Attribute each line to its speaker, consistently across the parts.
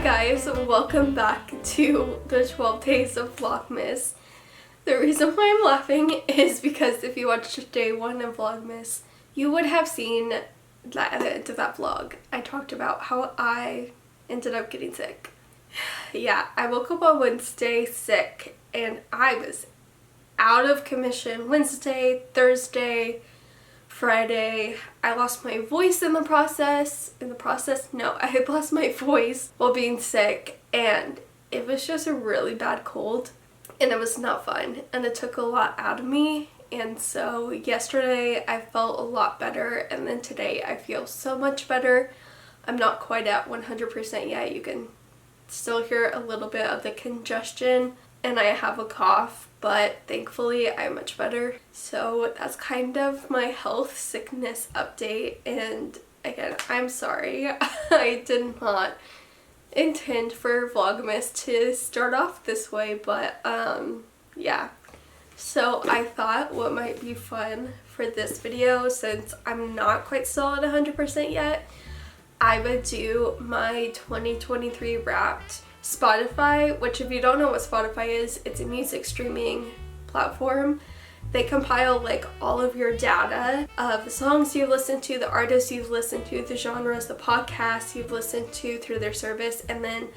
Speaker 1: guys, welcome back to the 12 days of vlogmas. The reason why I'm laughing is because if you watched day 1 of vlogmas, you would have seen that at the end of that vlog. I talked about how I ended up getting sick. Yeah, I woke up on Wednesday sick and I was out of commission Wednesday, Thursday, Friday. I lost my voice in the process. No, I had lost my voice while being sick, and it was just a really bad cold and it was not fun and it took a lot out of me. And so yesterday I felt a lot better, and then today I feel so much better. I'm not quite at 100% yet. You can still hear a little bit of the congestion and I have a cough, but thankfully I'm much better. So that's kind of my health sickness update, and again, I'm sorry. I did not intend for vlogmas to start off this way, but yeah. So I thought what might be fun for this video, since I'm not quite still at 100% yet, I would do my 2023 Wrapped Spotify, which if you don't know what Spotify is, it's a music streaming platform. They compile like all of your data of the songs you've listened to, the artists you've listened to, the genres, the podcasts you've listened to through their service, and then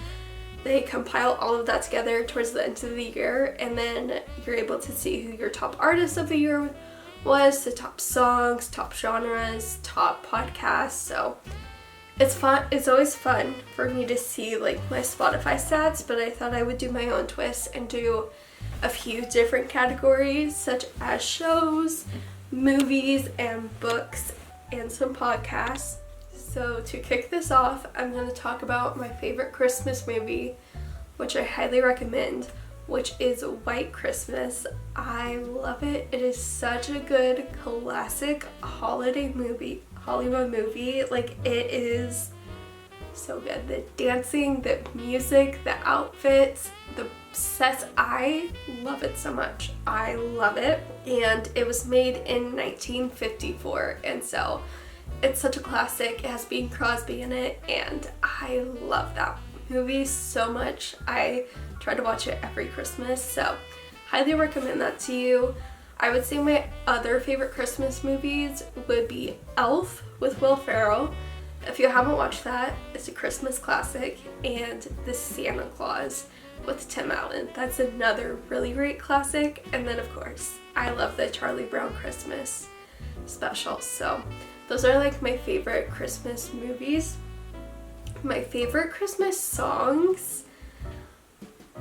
Speaker 1: they compile all of that together towards the end of the year, and then you're able to see who your top artist of the year was, the top songs, top genres, top podcasts. So it's fun. It's always fun for me to see like my Spotify stats, but I thought I would do my own twist and do a few different categories such as shows, movies, and books, and some podcasts. So to kick this off, I'm going to talk about my favorite Christmas movie, which I highly recommend, which is White Christmas. I love it. It is such a good classic holiday movie. Hollywood movie. Like, it is so good. The dancing, the music, the outfits, the sets, I love it so much. I love it. And it was made in 1954, and so it's such a classic. It has Bing Crosby in it, and I love that movie so much. I try to watch it every Christmas, so highly recommend that to you. I would say my other favorite Christmas movies would be Elf with Will Ferrell. If you haven't watched that, it's a Christmas classic, and The Santa Claus with Tim Allen. That's another really great classic. And then of course, I love the Charlie Brown Christmas special. So those are like my favorite Christmas movies. My favorite Christmas songs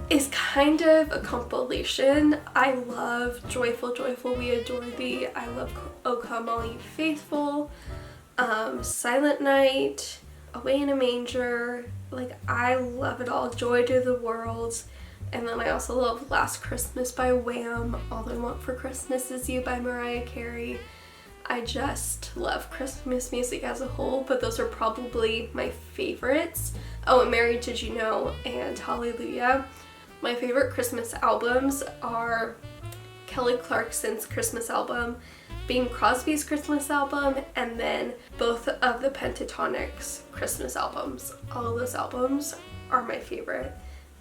Speaker 1: is kind of a compilation. I love Joyful, Joyful, We Adore Thee. I love O Come All Ye Faithful, Silent Night, Away in a Manger. Like, I love it all. Joy to the World. And then I also love Last Christmas by Wham, All I Want for Christmas Is You by Mariah Carey. I just love Christmas music as a whole, but those are probably my favorites. Oh, and Mary Did You Know and Hallelujah. My favorite Christmas albums are Kelly Clarkson's Christmas album, Bing Crosby's Christmas album, and then both of the Pentatonic's Christmas albums. All of those albums are my favorite,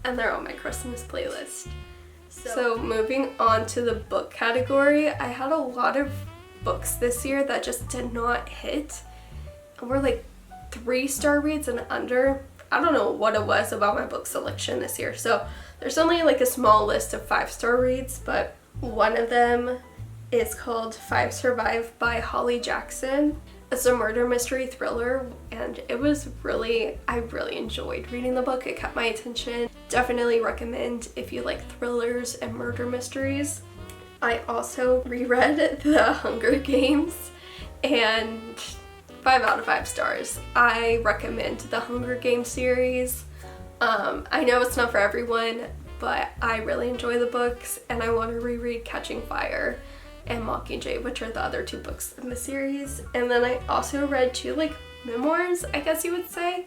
Speaker 1: and they're on my Christmas playlist. So moving on to the book category, I had a lot of books this year that just did not hit, and were like 3-star reads and under. I don't know what it was about my book selection this year. So there's only like a small list of 5-star reads, but one of them is called Five Survive by Holly Jackson. It's a murder mystery thriller, and it was I really enjoyed reading the book. It kept my attention. Definitely recommend if you like thrillers and murder mysteries. I also reread The Hunger Games, and 5 out of 5 stars. I recommend the Hunger Games series. I know it's not for everyone, but I really enjoy the books, and I want to reread Catching Fire and Mockingjay, which are the other 2 books in the series. And then I also read 2 like memoirs, I guess you would say.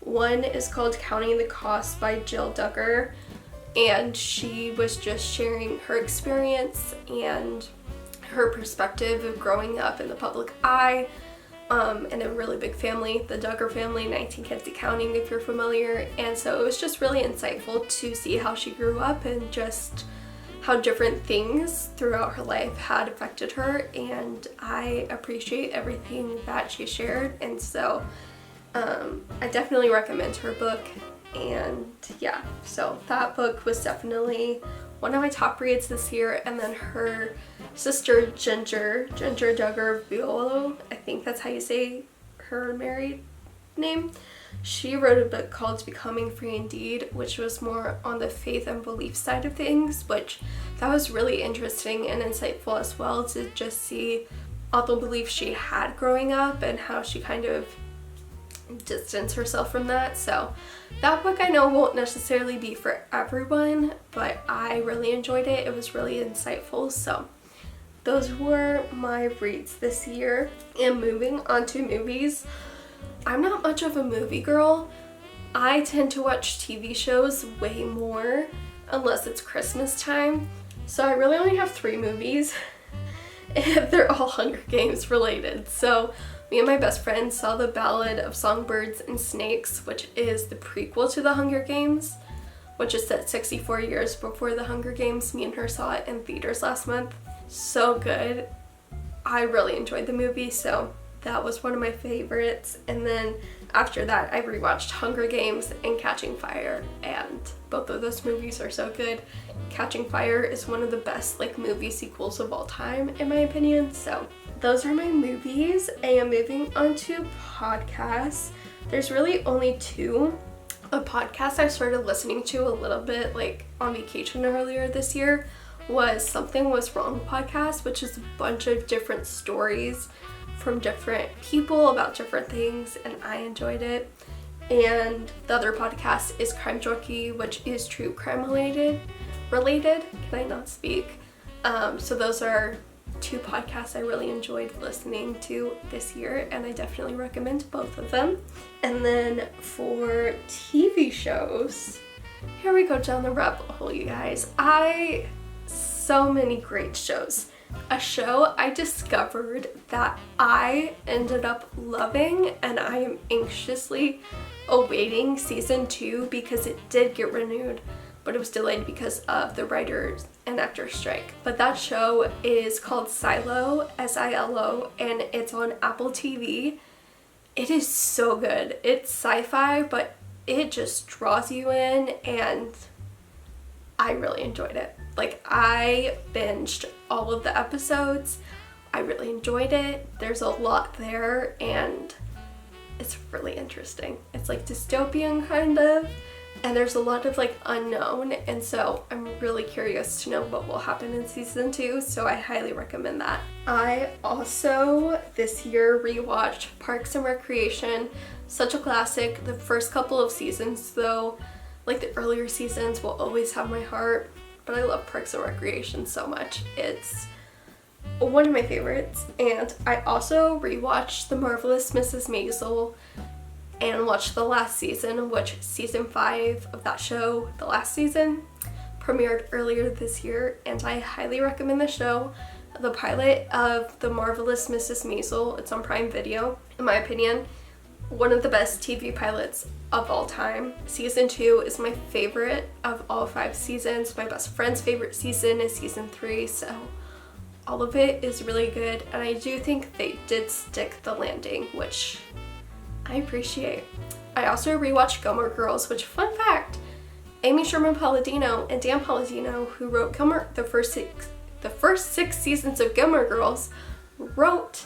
Speaker 1: One is called Counting the Cost by Jill Duggar, and she was just sharing her experience and her perspective of growing up in the public eye, and a really big family, the Duggar family, 19 kids accounting if you're familiar, and so it was just really insightful to see how she grew up and just how different things throughout her life had affected her, and I appreciate everything that she shared, and so I definitely recommend her book. And yeah, so that book was definitely one of my top reads this year. And then her sister Ginger Duggar Violo, I think that's how you say her married name, she wrote a book called Becoming Free Indeed, which was more on the faith and belief side of things, which that was really interesting and insightful as well, to just see all the beliefs she had growing up and how she kind of distance herself from that. So that book I know won't necessarily be for everyone, but I really enjoyed it. It was really insightful. So those were my reads this year. And moving on to movies, I'm not much of a movie girl. I tend to watch TV shows way more unless it's Christmas time. So I really only have 3 movies and they're all Hunger Games related. So me and my best friend saw The Ballad of Songbirds and Snakes, which is the prequel to The Hunger Games, which is set 64 years before The Hunger Games. Me and her saw it in theaters last month. So good. I really enjoyed the movie, so that was one of my favorites. And then after that, I rewatched Hunger Games and Catching Fire, and both of those movies are so good. Catching Fire is one of the best movie sequels of all time, in my opinion. So those are my movies. And moving on to podcasts, there's really only 2. A podcast I started listening to a little bit on vacation earlier this year was Something Was Wrong podcast, which is a bunch of different stories from different people about different things, and I enjoyed it. And the other podcast is Crime Junkie, which is true crime related. Can I not speak? So those are 2 podcasts I really enjoyed listening to this year, and I definitely recommend both of them. And then for TV shows, here we go down the rabbit hole, you guys. So many great shows. A show I discovered that I ended up loving, and I am anxiously awaiting season 2 because it did get renewed, but it was delayed because of the writers and actors strike. But that show is called Silo, S-I-L-O, and it's on Apple TV. It is so good. It's sci-fi, but it just draws you in, and I really enjoyed it. I binged all of the episodes. I really enjoyed it. There's a lot there, and it's really interesting. It's dystopian kind of, and there's a lot of unknown, and so I'm really curious to know what will happen in season 2, so I highly recommend that. I also this year rewatched Parks and Recreation. Such a classic. The first couple of seasons though, the earlier seasons, will always have my heart, but I love Parks and Recreation so much. It's one of my favorites. And I also rewatched The Marvelous Mrs. Maisel and watched the last season, which season 5 of that show, the last season, premiered earlier this year, and I highly recommend the show. The pilot of The Marvelous Mrs. Maisel, it's on Prime Video, in my opinion, one of the best TV pilots of all time. Season 2 is my favorite of all 5 seasons. My best friend's favorite season is season 3, so all of it is really good, and I do think they did stick the landing, which I appreciate. I also rewatched Gilmore Girls, which, fun fact, Amy Sherman Palladino and Dan Palladino, who wrote the first 6 seasons of Gilmore Girls, wrote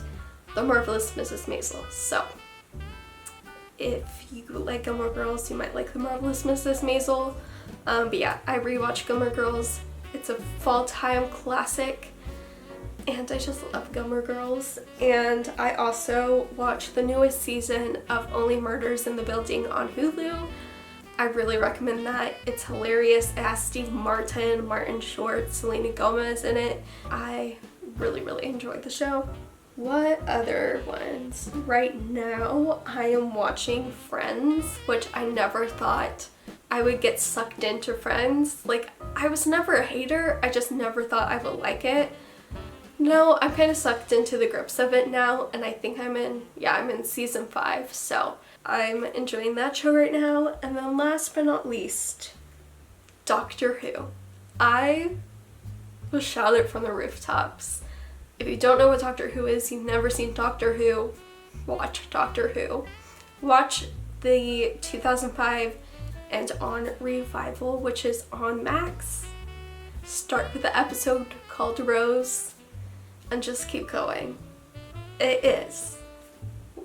Speaker 1: The Marvelous Mrs. Maisel. So if you like Gilmore Girls, you might like The Marvelous Mrs. Maisel. But yeah, I rewatched Gilmore Girls. It's a fall-time classic, and I just love Gilmore Girls. And I also watched the newest season of Only Murders in the Building on Hulu. I really recommend that. It's hilarious. It has Steve Martin, Martin Short, Selena Gomez in it. I really, really enjoyed the show. What other ones? Right now, I am watching Friends, which I never thought I would get sucked into Friends. I was never a hater, I just never thought I would like it. No, I'm kind of sucked into the grips of it now, and I think I'm in season 5, so I'm enjoying that show right now. And then last but not least, Doctor Who. I will shout it from the rooftops. If you don't know what Doctor Who is, you've never seen Doctor Who, watch Doctor Who. Watch the 2005 and on revival, which is on Max. Start with the episode called Rose and just keep going. It is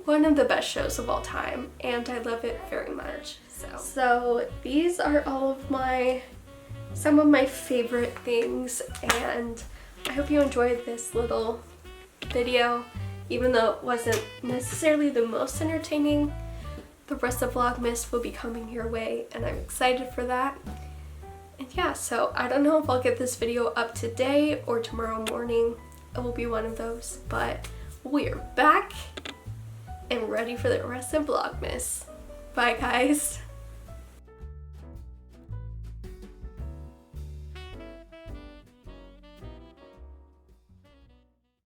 Speaker 1: one of the best shows of all time, and I love it very much. So these are all of some of my favorite things, and I hope you enjoyed this little video, even though it wasn't necessarily the most entertaining. The rest of Vlogmas will be coming your way, and I'm excited for that. And yeah, so I don't know if I'll get this video up today or tomorrow morning. It will be one of those, but we're back and ready for the rest of Vlogmas. Bye guys.